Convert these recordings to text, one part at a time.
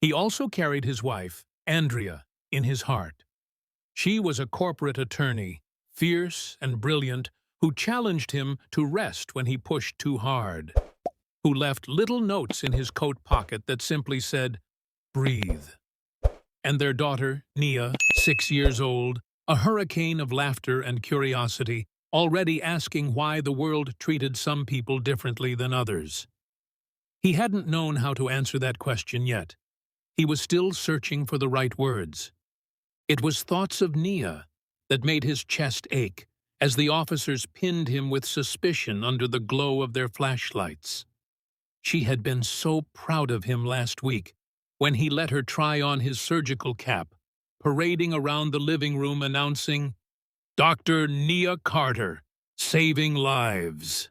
He also carried his wife, Andrea, in his heart. She was a corporate attorney, fierce and brilliant, who challenged him to rest when he pushed too hard, who left little notes in his coat pocket that simply said, "Breathe." And their daughter, Nia, 6 years old, a hurricane of laughter and curiosity, already asking why the world treated some people differently than others. He hadn't known how to answer that question yet. He was still searching for the right words. It was thoughts of Nia that made his chest ache as the officers pinned him with suspicion under the glow of their flashlights. She had been so proud of him last week when he let her try on his surgical cap, parading around the living room announcing, "Dr. Nia Carter, saving lives."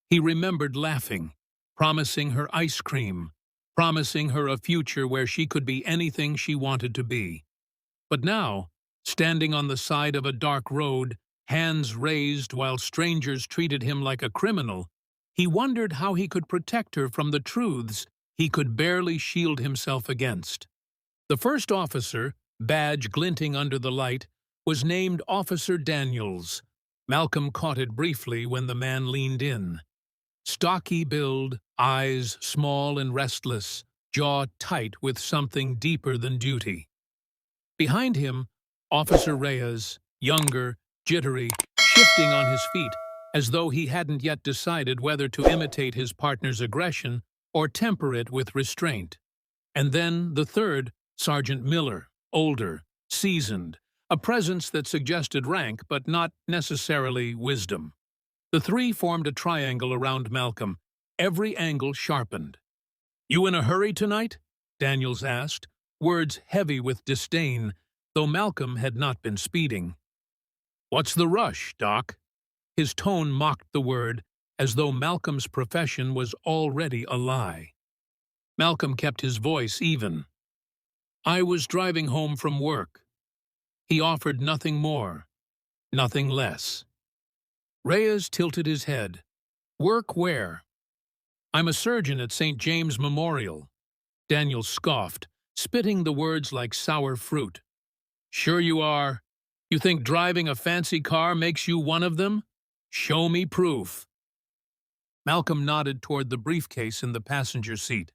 He remembered laughing, promising her ice cream, promising her a future where she could be anything she wanted to be. But now, standing on the side of a dark road, hands raised while strangers treated him like a criminal, he wondered how he could protect her from the truths he could barely shield himself against. The first officer, badge glinting under the light, was named Officer Daniels. Malcolm caught it briefly when the man leaned in. Stocky build, eyes small and restless, jaw tight with something deeper than duty. Behind him, Officer Reyes, younger, jittery, shifting on his feet, as though he hadn't yet decided whether to imitate his partner's aggression or temper it with restraint. And then the third, Sergeant Miller, older, seasoned, a presence that suggested rank but not necessarily wisdom. The three formed a triangle around Malcolm, every angle sharpened. "You in a hurry tonight?" Daniels asked, words heavy with disdain, though Malcolm had not been speeding. "What's the rush, Doc?" His tone mocked the word, as though Malcolm's profession was already a lie. Malcolm kept his voice even. "I was driving home from work." He offered nothing more, nothing less. Reyes tilted his head. "Work where?" "I'm a surgeon at St. James Memorial." Daniel scoffed, spitting the words like sour fruit. "Sure you are. You think driving a fancy car makes you one of them? Show me proof." Malcolm nodded toward the briefcase in the passenger seat.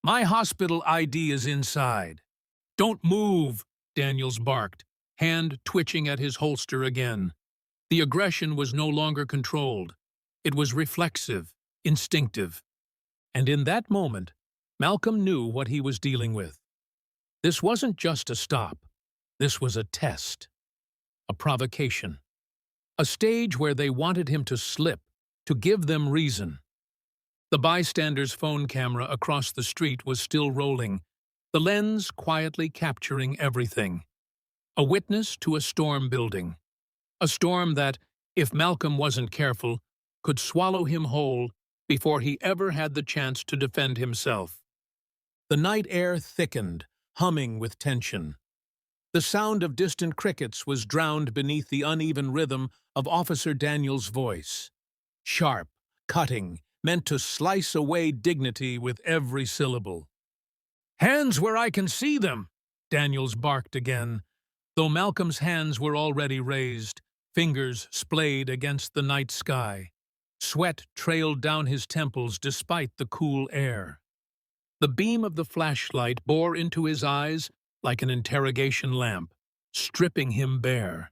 "My hospital ID is inside." "Don't move," Daniels barked, hand twitching at his holster again. The aggression was no longer controlled. It was reflexive, instinctive. And in that moment, Malcolm knew what he was dealing with. This wasn't just a stop. This was a test. A provocation. A stage where they wanted him to slip, to give them reason. The bystander's phone camera across the street was still rolling, the lens quietly capturing everything. A witness to a storm building. A storm that, if Malcolm wasn't careful, could swallow him whole before he ever had the chance to defend himself. The night air thickened, humming with tension. The sound of distant crickets was drowned beneath the uneven rhythm of Officer Daniels' voice. Sharp, cutting, meant to slice away dignity with every syllable. "Hands where I can see them!" Daniels barked again, though Malcolm's hands were already raised, fingers splayed against the night sky. Sweat trailed down his temples despite the cool air. The beam of the flashlight bore into his eyes like an interrogation lamp, stripping him bare.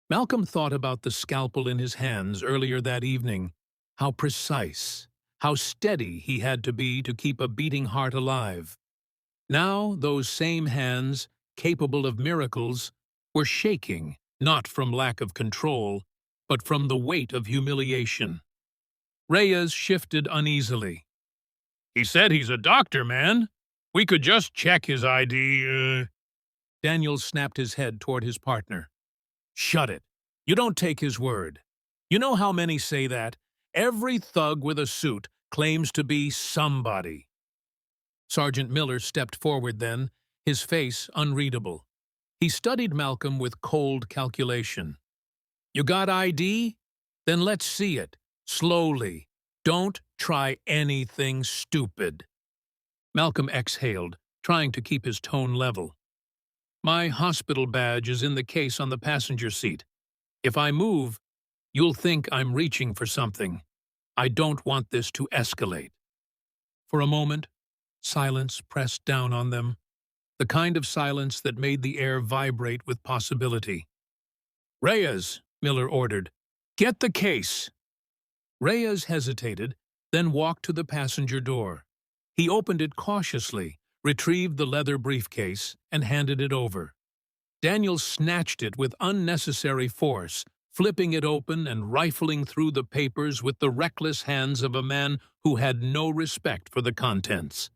Malcolm thought about the scalpel in his hands earlier that evening, how precise, how steady he had to be to keep a beating heart alive. Now those same hands, capable of miracles, were shaking, not from lack of control, but from the weight of humiliation. Reyes shifted uneasily. "He said he's a doctor, man. We could just check his ID, Daniels snapped his head toward his partner. "Shut it. You don't take his word. You know how many say that? Every thug with a suit claims to be somebody." Sergeant Miller stepped forward then, his face unreadable. He studied Malcolm with cold calculation. "You got ID? Then let's see it. Slowly. Don't try anything stupid." Malcolm exhaled, trying to keep his tone level. My hospital badge is in the case on the passenger seat. If I move, you'll think I'm reaching for something. I don't want this to escalate. For a moment, silence pressed down on them, the kind of silence that made the air vibrate with possibility. "Reyes," Miller ordered, "get the case." Reyes hesitated, then walked to the passenger door. He opened it cautiously, retrieved the leather briefcase, and handed it over. Daniels snatched it with unnecessary force, flipping it open and rifling through the papers with the reckless hands of a man who had no respect for the contents.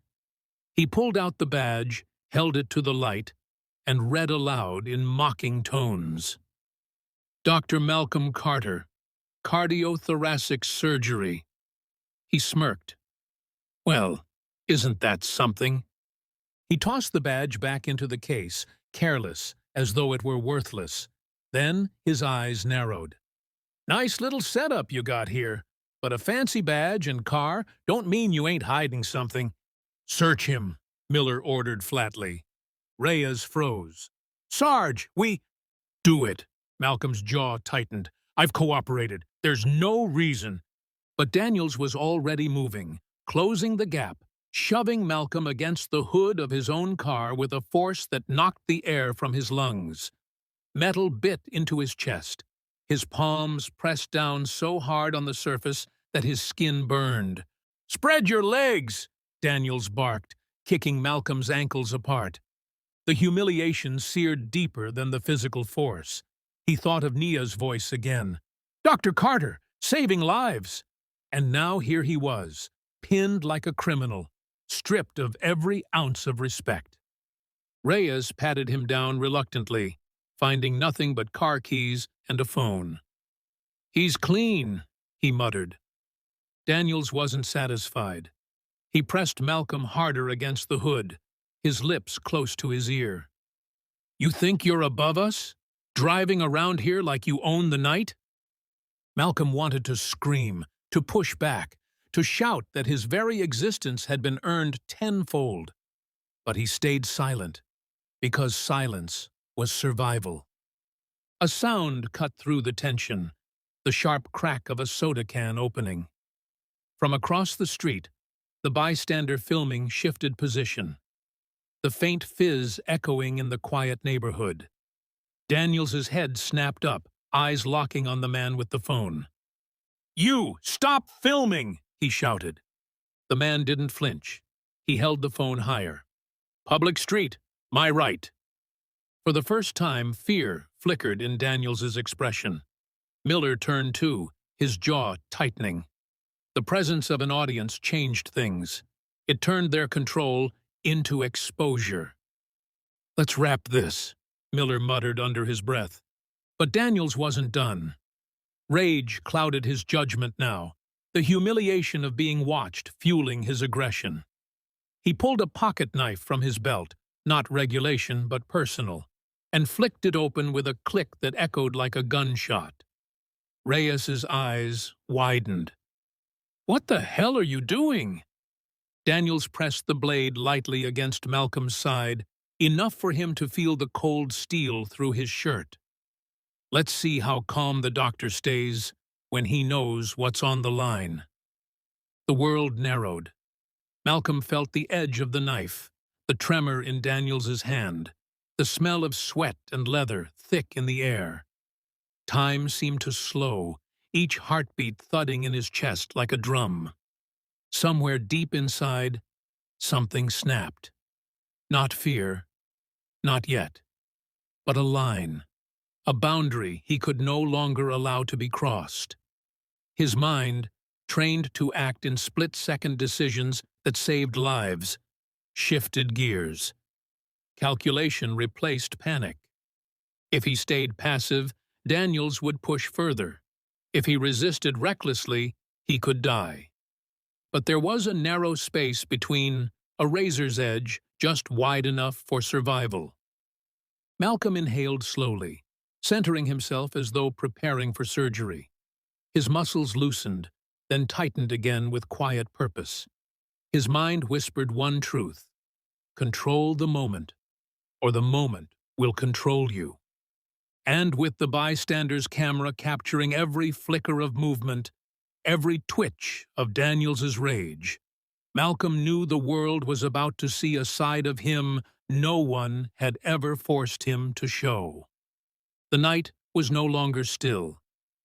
He pulled out the badge, held it to the light, and read aloud in mocking tones. "Dr. Malcolm Carter, cardiothoracic surgery." He smirked. "Well, isn't that something?" He tossed the badge back into the case, careless, as though it were worthless. Then his eyes narrowed. "Nice little setup you got here, but a fancy badge and car don't mean you ain't hiding something." "Search him," Miller ordered flatly. Reyes froze. "Sarge, we—" "Do it." Malcolm's jaw tightened. "I've cooperated. There's no reason." But Daniels was already moving, closing the gap, shoving Malcolm against the hood of his own car with a force that knocked the air from his lungs. Metal bit into his chest. His palms pressed down so hard on the surface that his skin burned. "Spread your legs!" Daniels barked, kicking Malcolm's ankles apart. The humiliation seared deeper than the physical force. He thought of Nia's voice again. "Dr. Carter, saving lives!" And now here he was, pinned like a criminal, stripped of every ounce of respect. Reyes patted him down reluctantly, finding nothing but car keys and a phone. "He's clean," he muttered. Daniels wasn't satisfied. He pressed Malcolm harder against the hood, his lips close to his ear. "You think you're above us? Driving around here like you own the night?" Malcolm wanted to scream, to push back, to shout that his very existence had been earned tenfold. But he stayed silent, because silence was survival. A sound cut through the tension, the sharp crack of a soda can opening. From across the street, the bystander filming shifted position, the faint fizz echoing in the quiet neighborhood. Daniels's head snapped up, eyes locking on the man with the phone. "You, stop filming!" he shouted. The man didn't flinch. He held the phone higher. "Public street, my right." For the first time, fear flickered in Daniels's expression. Miller turned too, his jaw tightening. The presence of an audience changed things. It turned their control into exposure. "Let's wrap this," Miller muttered under his breath. But Daniels wasn't done. Rage clouded his judgment now, the humiliation of being watched fueling his aggression. He pulled a pocket knife from his belt, not regulation but personal, and flicked it open with a click that echoed like a gunshot. Reyes's eyes widened. "What the hell are you doing?" Daniels pressed the blade lightly against Malcolm's side, enough for him to feel the cold steel through his shirt. "Let's see how calm the doctor stays when he knows what's on the line." The world narrowed. Malcolm felt the edge of the knife, the tremor in Daniels's hand, the smell of sweat and leather thick in the air. Time seemed to slow, each heartbeat thudding in his chest like a drum. Somewhere deep inside, something snapped. Not fear, not yet, but a line, a boundary he could no longer allow to be crossed. His mind, trained to act in split-second decisions that saved lives, shifted gears. Calculation replaced panic. If he stayed passive, Daniels would push further. If he resisted recklessly, he could die. But there was a narrow space between, a razor's edge just wide enough for survival. Malcolm inhaled slowly, centering himself as though preparing for surgery. His muscles loosened, then tightened again with quiet purpose. His mind whispered one truth: Control the moment, or the moment will control you. And with the bystander's camera capturing every flicker of movement, every twitch of Daniels's rage, Malcolm knew the world was about to see a side of him no one had ever forced him to show. The night was no longer still.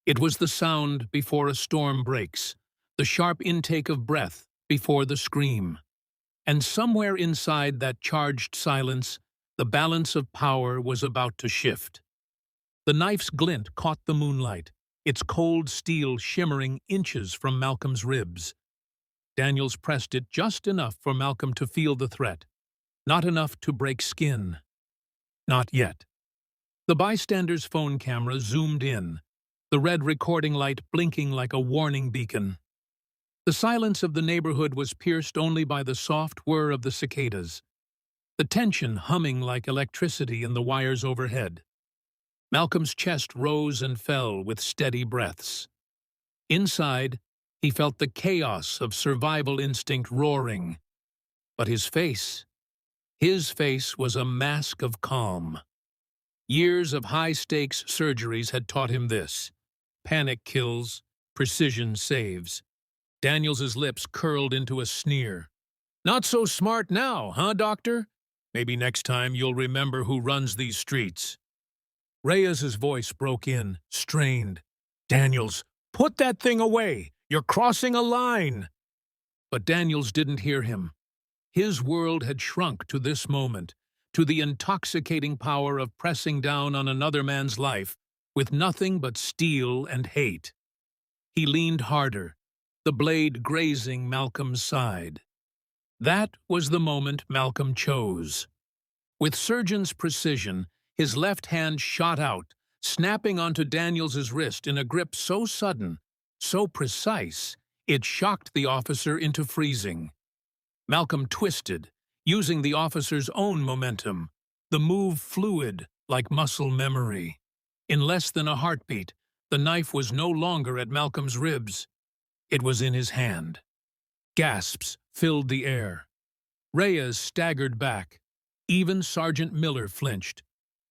It was the sound before a storm breaks, the sharp intake of breath before the scream. And somewhere inside that charged silence, the balance of power was about to shift. The knife's glint caught the moonlight, its cold steel shimmering inches from Malcolm's ribs. Daniels pressed it just enough for Malcolm to feel the threat, not enough to break skin. Not yet. The bystander's phone camera zoomed in, the red recording light blinking like a warning beacon. The silence of the neighborhood was pierced only by the soft whir of the cicadas, the tension humming like electricity in the wires overhead. Malcolm's chest rose and fell with steady breaths. Inside, he felt the chaos of survival instinct roaring. But his face was a mask of calm. Years of high-stakes surgeries had taught him this. Panic kills, precision saves. Daniels's lips curled into a sneer. "Not so smart now, huh, doctor? Maybe next time you'll remember who runs these streets." Reyes's voice broke in, strained. "Daniels, put that thing away! You're crossing a line!" But Daniels didn't hear him. His world had shrunk to this moment, to the intoxicating power of pressing down on another man's life with nothing but steel and hate. He leaned harder, the blade grazing Malcolm's side. That was the moment Malcolm chose. With surgeon's precision, his left hand shot out, snapping onto Daniels's wrist in a grip so sudden, so precise, it shocked the officer into freezing. Malcolm twisted, using the officer's own momentum, the move fluid like muscle memory. In less than a heartbeat, the knife was no longer at Malcolm's ribs. It was in his hand. Gasps filled the air. Reyes staggered back. Even Sergeant Miller flinched.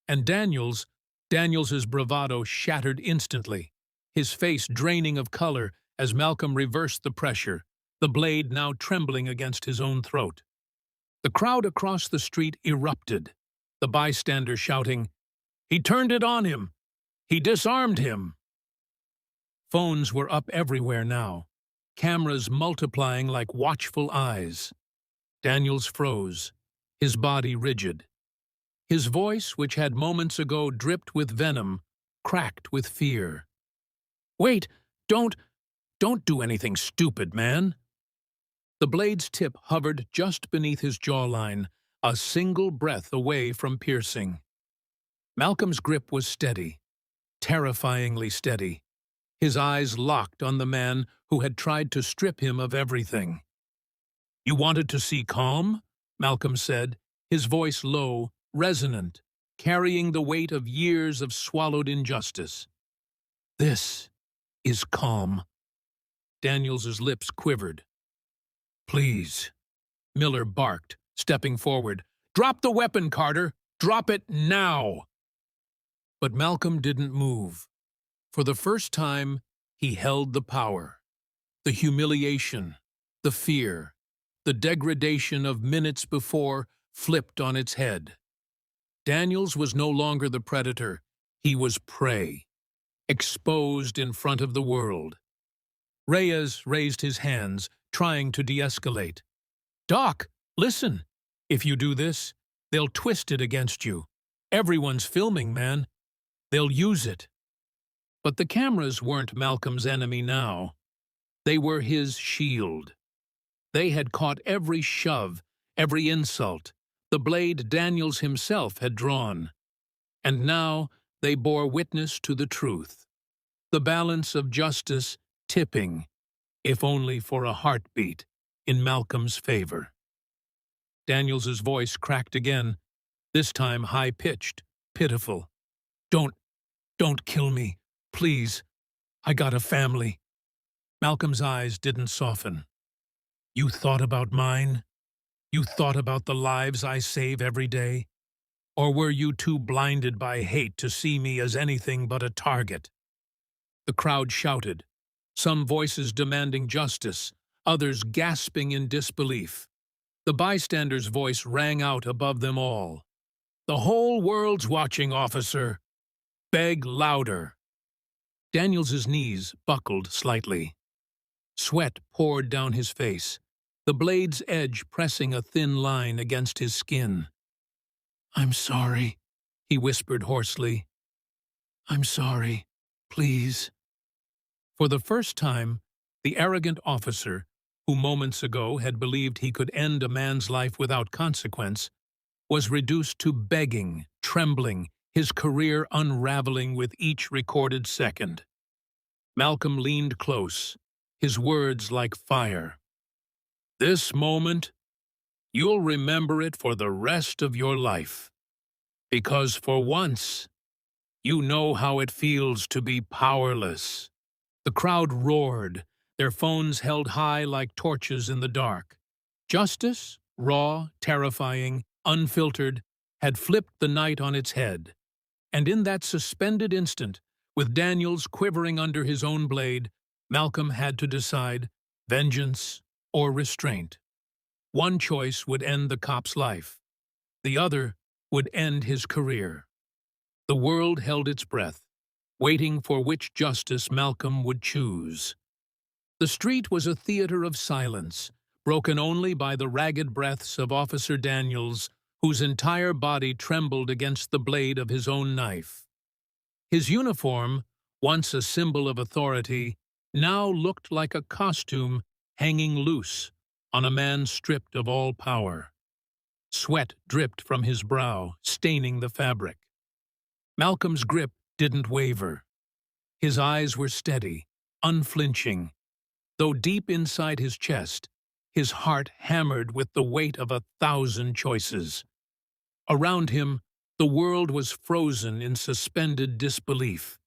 And Daniels's bravado shattered instantly, his face draining of color as Malcolm reversed the pressure, the blade now trembling against his own throat. The crowd across the street erupted, the bystander shouting, "He turned it on him! He disarmed him!" Phones were up everywhere now, cameras multiplying like watchful eyes. Daniels froze, his body rigid. His voice, which had moments ago dripped with venom, cracked with fear. "Wait! Don't do anything stupid, man!" The blade's tip hovered just beneath his jawline, a single breath away from piercing. Malcolm's grip was steady, terrifyingly steady, his eyes locked on the man who had tried to strip him of everything. "You wanted to see calm?" Malcolm said, his voice low, resonant, carrying the weight of years of swallowed injustice. "This is calm." Daniels's lips quivered. "Please," Miller barked, stepping forward. "Drop the weapon, Carter! Drop it now!" But Malcolm didn't move. For the first time, he held the power. The humiliation, the fear, the degradation of minutes before flipped on its head. Daniels was no longer the predator. He was prey, exposed in front of the world. Reyes raised his hands, trying to de-escalate. "Doc, listen. If you do this, they'll twist it against you. Everyone's filming, man. They'll use it." But the cameras weren't Malcolm's enemy now. They were his shield. They had caught every shove, every insult, the blade Daniels himself had drawn. And now they bore witness to the truth. The balance of justice tipping, if only for a heartbeat, in Malcolm's favor. Daniels's voice cracked again, this time high-pitched, pitiful. Don't kill me, please. I got a family." Malcolm's eyes didn't soften. "You thought about mine? You thought about the lives I save every day? Or were you too blinded by hate to see me as anything but a target? The crowd shouted, some voices demanding justice, others gasping in disbelief. The bystander's voice rang out above them all. The whole world's watching, officer. Beg louder. Daniels's knees buckled slightly. Sweat poured down his face, the blade's edge pressing a thin line against his skin. "I'm sorry," he whispered hoarsely. "I'm sorry. Please." For the first time, the arrogant officer, who moments ago had believed he could end a man's life without consequence, was reduced to begging, trembling, his career unraveling with each recorded second. Malcolm leaned close, his words like fire. "This moment, you'll remember it for the rest of your life. Because for once, you know how it feels to be powerless." The crowd roared, their phones held high like torches in the dark. Justice, raw, terrifying, unfiltered, had flipped the night on its head. And in that suspended instant, with Daniels quivering under his own blade, Malcolm had to decide vengeance or restraint. One choice would end the cop's life. The other would end his career. The world held its breath, waiting for which justice Malcolm would choose. The street was a theater of silence, broken only by the ragged breaths of Officer Daniels, whose entire body trembled against the blade of his own knife. His uniform, once a symbol of authority, now looked like a costume hanging loose on a man stripped of all power. Sweat dripped from his brow, staining the fabric. Malcolm's grip didn't waver. His eyes were steady, unflinching, though deep inside his chest, his heart hammered with the weight of 1,000 choices. Around him, the world was frozen in suspended disbelief.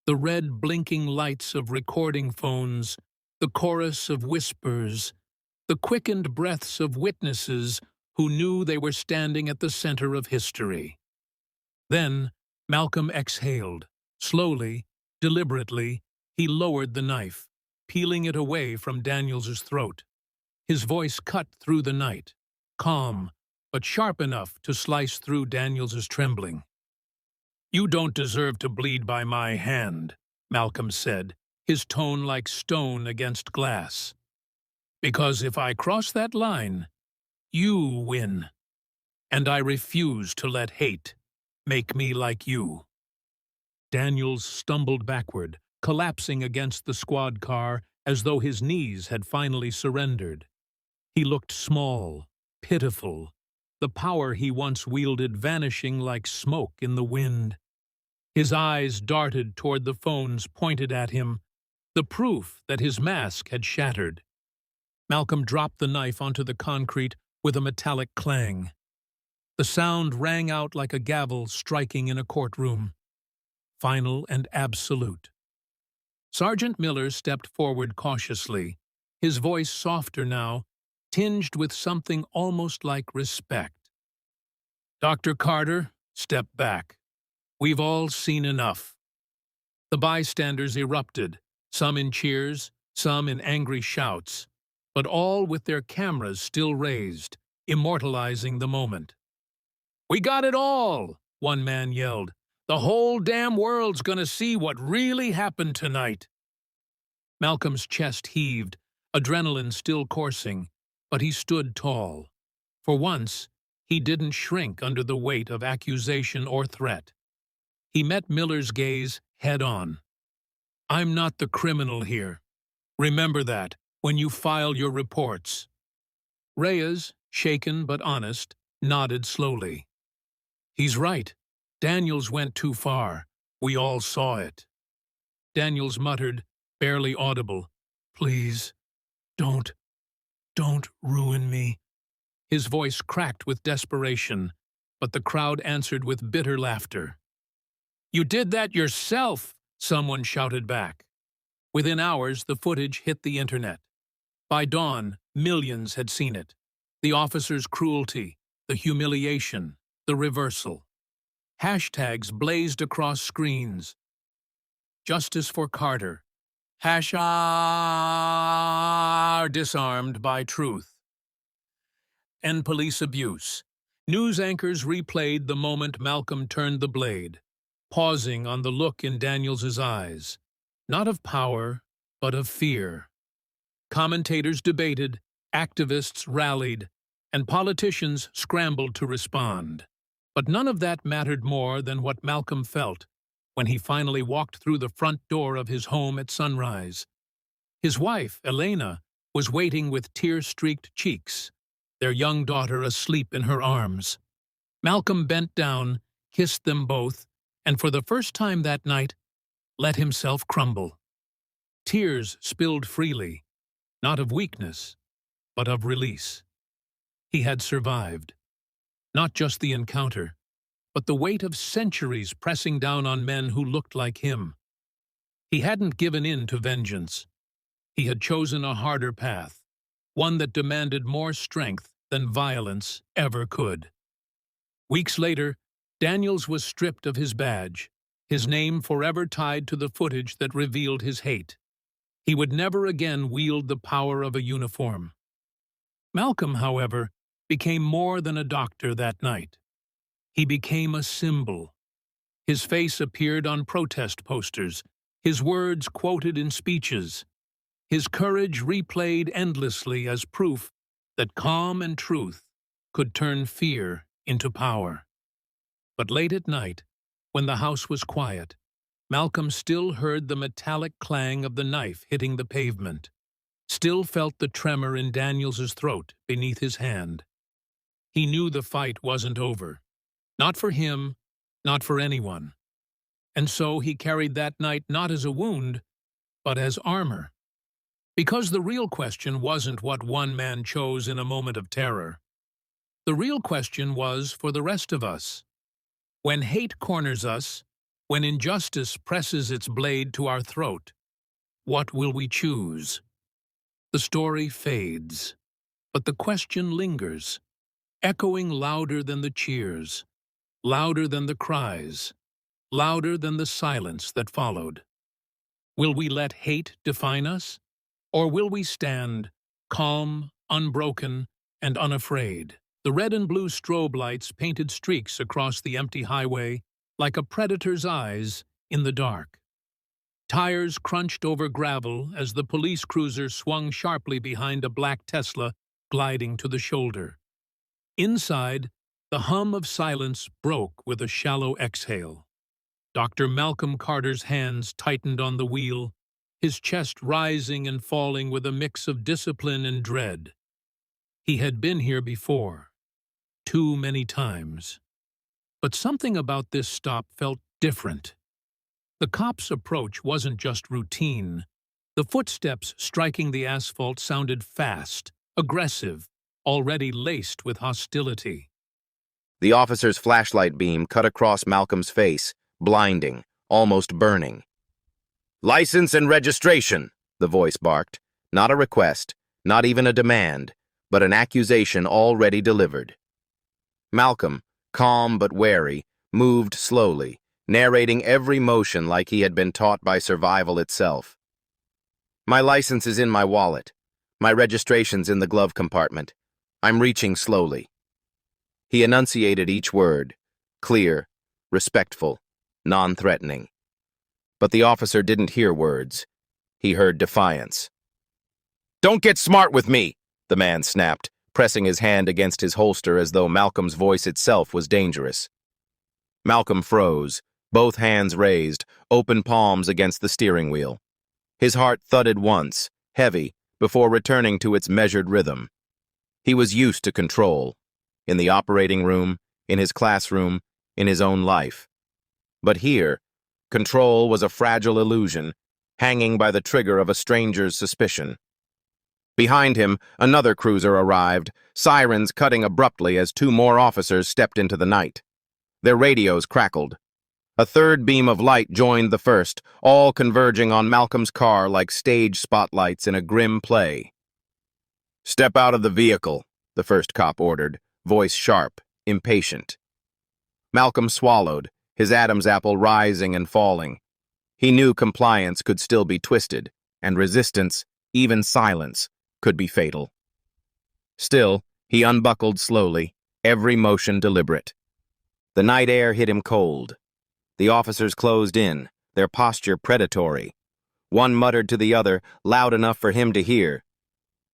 The red blinking lights of recording phones, the chorus of whispers, the quickened breaths of witnesses who knew they were standing at the center of history. Then Malcolm exhaled. Slowly, deliberately, he lowered the knife, peeling it away from Daniels's throat. His voice cut through the night, calm, but sharp enough to slice through Daniels's trembling. "You don't deserve to bleed by my hand," Malcolm said, his tone like stone against glass. "Because if I cross that line, you win. And I refuse to let hate make me like you." Daniels stumbled backward, collapsing against the squad car as though his knees had finally surrendered. He looked small, pitiful, the power he once wielded vanishing like smoke in the wind. His eyes darted toward the phones pointed at him, the proof that his mask had shattered. Malcolm dropped the knife onto the concrete with a metallic clang. The sound rang out like a gavel striking in a courtroom. Final and absolute. Sergeant Miller stepped forward cautiously, his voice softer now, tinged with something almost like respect. "Dr. Carter, step back. We've all seen enough." The bystanders erupted, some in cheers, some in angry shouts, but all with their cameras still raised, immortalizing the moment. "We got it all!" one man yelled. "The whole damn world's gonna see what really happened tonight." Malcolm's chest heaved, adrenaline still coursing, but he stood tall. For once, he didn't shrink under the weight of accusation or threat. He met Miller's gaze head-on. "I'm not the criminal here. Remember that when you file your reports." Reyes, shaken but honest, nodded slowly. "He's right. Daniels went too far. We all saw it." Daniels muttered, barely audible, "Please, don't ruin me." His voice cracked with desperation, but the crowd answered with bitter laughter. "You did that yourself!" someone shouted back. Within hours, the footage hit the internet. By dawn, millions had seen it. The officer's cruelty, the humiliation, the reversal. Hashtags blazed across screens. Justice for Carter. Hash disarmed by truth. End police abuse. News anchors replayed the moment Malcolm turned the blade, pausing on the look in Daniels's eyes, not of power, but of fear. Commentators debated, activists rallied, and politicians scrambled to respond. But none of that mattered more than what Malcolm felt when he finally walked through the front door of his home at sunrise. His wife, Elena, was waiting with tear-streaked cheeks, their young daughter asleep in her arms. Malcolm bent down, kissed them both, and for the first time that night, let himself crumble. Tears spilled freely, not of weakness, but of release. He had survived. Not just the encounter, but the weight of centuries pressing down on men who looked like him. He hadn't given in to vengeance. He had chosen a harder path, one that demanded more strength than violence ever could. Weeks later, Daniels was stripped of his badge, his name forever tied to the footage that revealed his hate. He would never again wield the power of a uniform. Malcolm, however, became more than a doctor that night. He became a symbol. His face appeared on protest posters, his words quoted in speeches, his courage replayed endlessly as proof that calm and truth could turn fear into power. But late at night, when the house was quiet, Malcolm still heard the metallic clang of the knife hitting the pavement, still felt the tremor in Daniels's throat beneath his hand. He knew the fight wasn't over. Not for him, not for anyone. And so he carried that night not as a wound, but as armor. Because the real question wasn't what one man chose in a moment of terror. The real question was for the rest of us. When hate corners us, when injustice presses its blade to our throat, what will we choose? The story fades, but the question lingers, echoing louder than the cheers, louder than the cries, louder than the silence that followed. Will we let hate define us? Or will we stand, calm, unbroken, and unafraid? The red and blue strobe lights painted streaks across the empty highway like a predator's eyes in the dark. Tires crunched over gravel as the police cruiser swung sharply behind a black Tesla gliding to the shoulder. Inside, the hum of silence broke with a shallow exhale. Dr. Malcolm Carter's hands tightened on the wheel, his chest rising and falling with a mix of discipline and dread. He had been here before, too many times. But something about this stop felt different. The cop's approach wasn't just routine. The footsteps striking the asphalt sounded fast, aggressive, already laced with hostility. The officer's flashlight beam cut across Malcolm's face, blinding, almost burning. "License and registration," the voice barked. Not a request, not even a demand, but an accusation already delivered. Malcolm, calm but wary, moved slowly, narrating every motion like he had been taught by survival itself. "My license is in my wallet. My registration's in the glove compartment. I'm reaching slowly." He enunciated each word, clear, respectful, non-threatening. But the officer didn't hear words. He heard defiance. "Don't get smart with me," the man snapped, pressing his hand against his holster as though Malcolm's voice itself was dangerous. Malcolm froze, both hands raised, open palms against the steering wheel. His heart thudded once, heavy, before returning to its measured rhythm. He was used to control, in the operating room, in his classroom, in his own life. But here, control was a fragile illusion, hanging by the trigger of a stranger's suspicion. Behind him, another cruiser arrived, sirens cutting abruptly as two more officers stepped into the night. Their radios crackled. A third beam of light joined the first, all converging on Malcolm's car like stage spotlights in a grim play. "Step out of the vehicle," the first cop ordered, voice sharp, impatient. Malcolm swallowed, his Adam's apple rising and falling. He knew compliance could still be twisted, and resistance, even silence, could be fatal. Still, he unbuckled slowly, every motion deliberate. The night air hit him cold. The officers closed in, their posture predatory. One muttered to the other, loud enough for him to hear,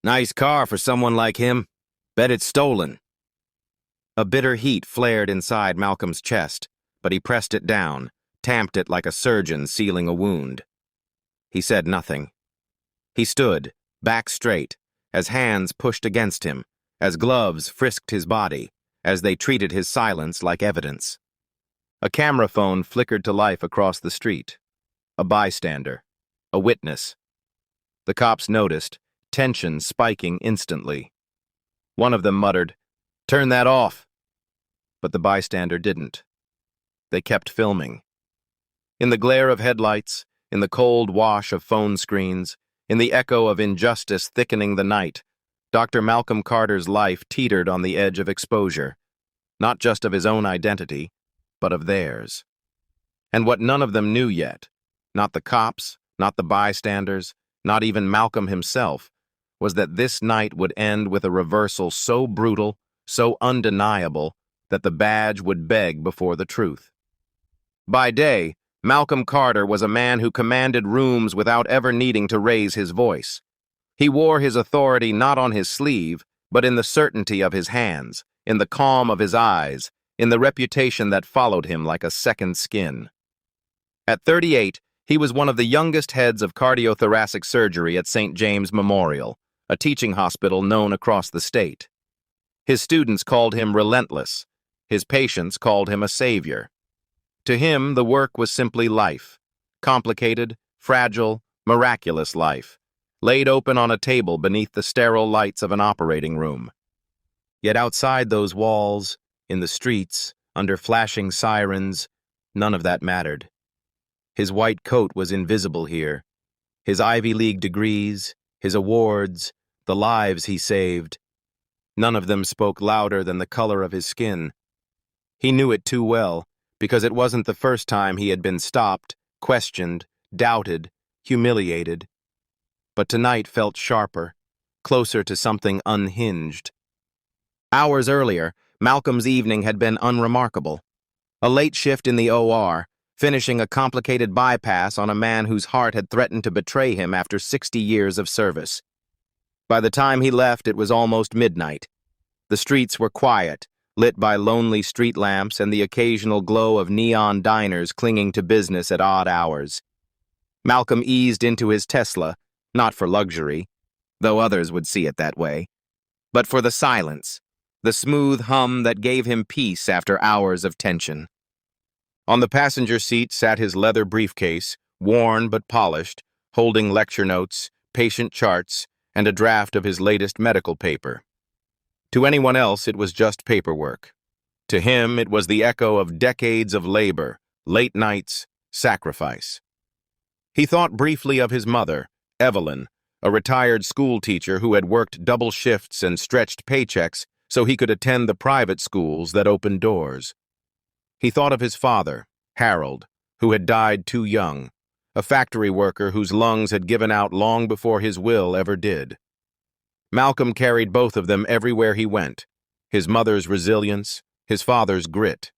"Nice car for someone like him. Bet it's stolen." A bitter heat flared inside Malcolm's chest, but he pressed it down, tamped it like a surgeon sealing a wound. He said nothing. He stood, back straight, as hands pushed against him, as gloves frisked his body, as they treated his silence like evidence. A camera phone flickered to life across the street. A bystander. A witness. The cops noticed, tension spiking instantly. One of them muttered, "Turn that off." But the bystander didn't. They kept filming. In the glare of headlights, in the cold wash of phone screens, in the echo of injustice thickening the night, Dr. Malcolm Carter's life teetered on the edge of exposure, not just of his own identity, but of theirs. And what none of them knew yet, not the cops, not the bystanders, not even Malcolm himself, was that this night would end with a reversal so brutal, so undeniable, that the badge would beg before the truth. By day, Malcolm Carter was a man who commanded rooms without ever needing to raise his voice. He wore his authority not on his sleeve, but in the certainty of his hands, in the calm of his eyes, in the reputation that followed him like a second skin. At 38, he was one of the youngest heads of cardiothoracic surgery at St. James Memorial, a teaching hospital known across the state. His students called him relentless. His patients called him a savior. To him, the work was simply life. Complicated, fragile, miraculous life, laid open on a table beneath the sterile lights of an operating room. Yet outside those walls, in the streets, under flashing sirens, none of that mattered. His white coat was invisible here. His Ivy League degrees, his awards, the lives he saved, none of them spoke louder than the color of his skin. He knew it too well, because it wasn't the first time he had been stopped, questioned, doubted, humiliated. But tonight felt sharper, closer to something unhinged. Hours earlier, Malcolm's evening had been unremarkable. A late shift in the OR, finishing a complicated bypass on a man whose heart had threatened to betray him after 60 years of service. By the time he left, it was almost midnight. The streets were quiet, lit by lonely street lamps and the occasional glow of neon diners clinging to business at odd hours. Malcolm eased into his Tesla, not for luxury, though others would see it that way, but for the silence, the smooth hum that gave him peace after hours of tension. On the passenger seat sat his leather briefcase, worn but polished, holding lecture notes, patient charts, and a draft of his latest medical paper. To anyone else, it was just paperwork. To him, it was the echo of decades of labor, late nights, sacrifice. He thought briefly of his mother, Evelyn, a retired school teacher who had worked double shifts and stretched paychecks so he could attend the private schools that opened doors. He thought of his father, Harold, who had died too young, a factory worker whose lungs had given out long before his will ever did. Malcolm carried both of them everywhere he went, his mother's resilience, his father's grit.